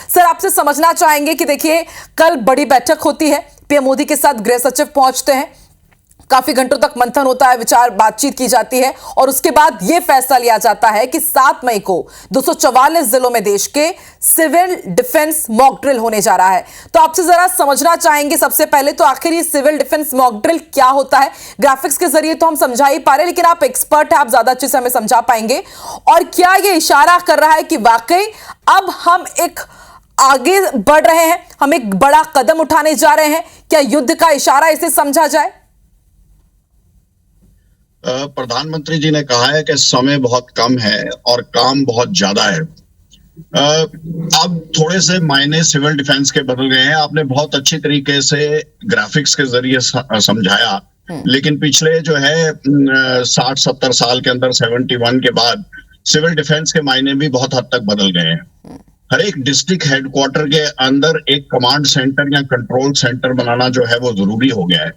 Sir, आपसे समझना चाहेंगे कि देखिए, कल बड़ी बैठक होती है, पीएम मोदी के साथ गृह सचिव पहुंचते हैं, काफी घंटों तक मंथन होता है, विचार बातचीत की जाती है और उसके बाद यह फैसला लिया जाता है कि 7 मई को 244 जिलों में देश के सिविल डिफेंस मॉक ड्रिल होने जा रहा है। तो आपसे जरा समझना चाहेंगे सबसे पहले तो आखिर ये सिविल डिफेंस मॉक ड्रिल क्या होता है। ग्राफिक्स के जरिए तो हम समझा ही पा रहे हैं, लेकिन आप एक्सपर्ट हैं, आप ज्यादा अच्छे से हमें समझा पाएंगे। और क्या ये इशारा कर रहा है कि वाकई अब हम एक आगे बढ़ रहे हैं, हम एक बड़ा कदम उठाने जा रहे हैं? क्या युद्ध का इशारा इसे समझा जाए? प्रधानमंत्री जी ने कहा है कि समय बहुत कम है और काम बहुत ज्यादा है। अब थोड़े से मायने सिविल डिफेंस के बदल गए हैं। आपने बहुत अच्छी तरीके से ग्राफिक्स के जरिए समझाया, लेकिन पिछले जो है 60-70 साल के अंदर 71 के बाद सिविल डिफेंस के मायने भी बहुत हद तक बदल गए हैं। हर एक डिस्ट्रिक्ट हेडक्वार्टर के अंदर एक कमांड सेंटर या कंट्रोल सेंटर बनाना जो है वो जरूरी हो गया है,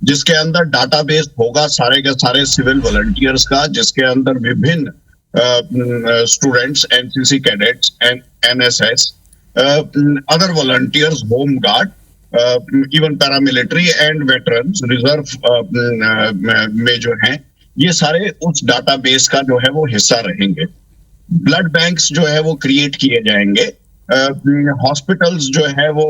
जिसके अंदर डाटाबेस होगा सारे के सारे सिविल वॉलंटियर्स का, जिसके अंदर विभिन्न students, NCC cadets, NSS, other volunteers, home guard, even paramilitary and veterans reserve में जो हैं, ये सारे उस डाटाबेस का जो है वो हिस्सा रहेंगे। ब्लड बैंक्स जो है वो क्रिएट किए जाएंगे। हॉस्पिटल्स जो है वो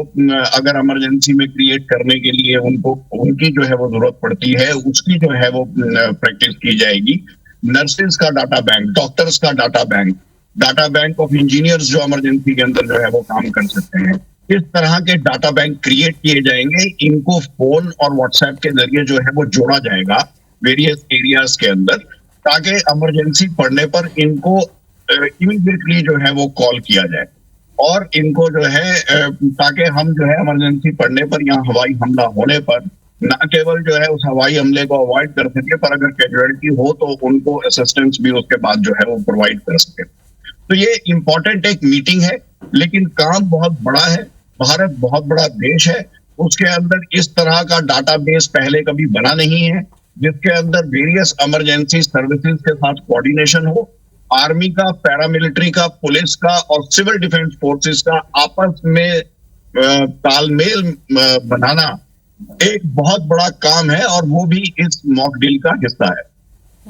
अगर इमरजेंसी में क्रिएट करने के लिए उनकी जो है वो जरूरत पड़ती है, उसकी जो है वो प्रैक्टिस की जाएगी। नर्सेज का डाटा बैंक, डॉक्टर्स का डाटा बैंक ऑफ इंजीनियर्स जो इमरजेंसी के अंदर जो है वो काम कर सकते हैं, इस तरह के डाटा बैंक क्रिएट किए जाएंगे। इनको फोन और व्हाट्सएप के जरिए जो है वो जोड़ा जाएगा वेरियस एरियाज के अंदर, ताकि इमरजेंसी पड़ने पर इनको इमीडिएटली जो है वो कॉल किया जाए और इनको जो है ताकि हम जो है इमरजेंसी पड़ने पर या हवाई हमला होने पर न केवल जो है उस हवाई हमले को अवॉइड कर सके, पर अगर कैजुअलिटी हो तो उनको असिस्टेंस भी उसके बाद जो है वो प्रोवाइड कर सके। तो ये इम्पोर्टेंट एक मीटिंग है, लेकिन काम बहुत बड़ा है। भारत बहुत बड़ा देश है, उसके अंदर इस तरह का डाटाबेस पहले कभी बना नहीं है, जिसके अंदर वेरियस इमरजेंसी सर्विसेज के साथ कोऑर्डिनेशन हो। आर्मी का, पैरामिलिट्री का, पुलिस का और सिविल डिफेंस फोर्सेस का आपस में तालमेल बनाना एक बहुत बड़ा काम है और वो भी इस मॉक ड्रिल का हिस्सा है।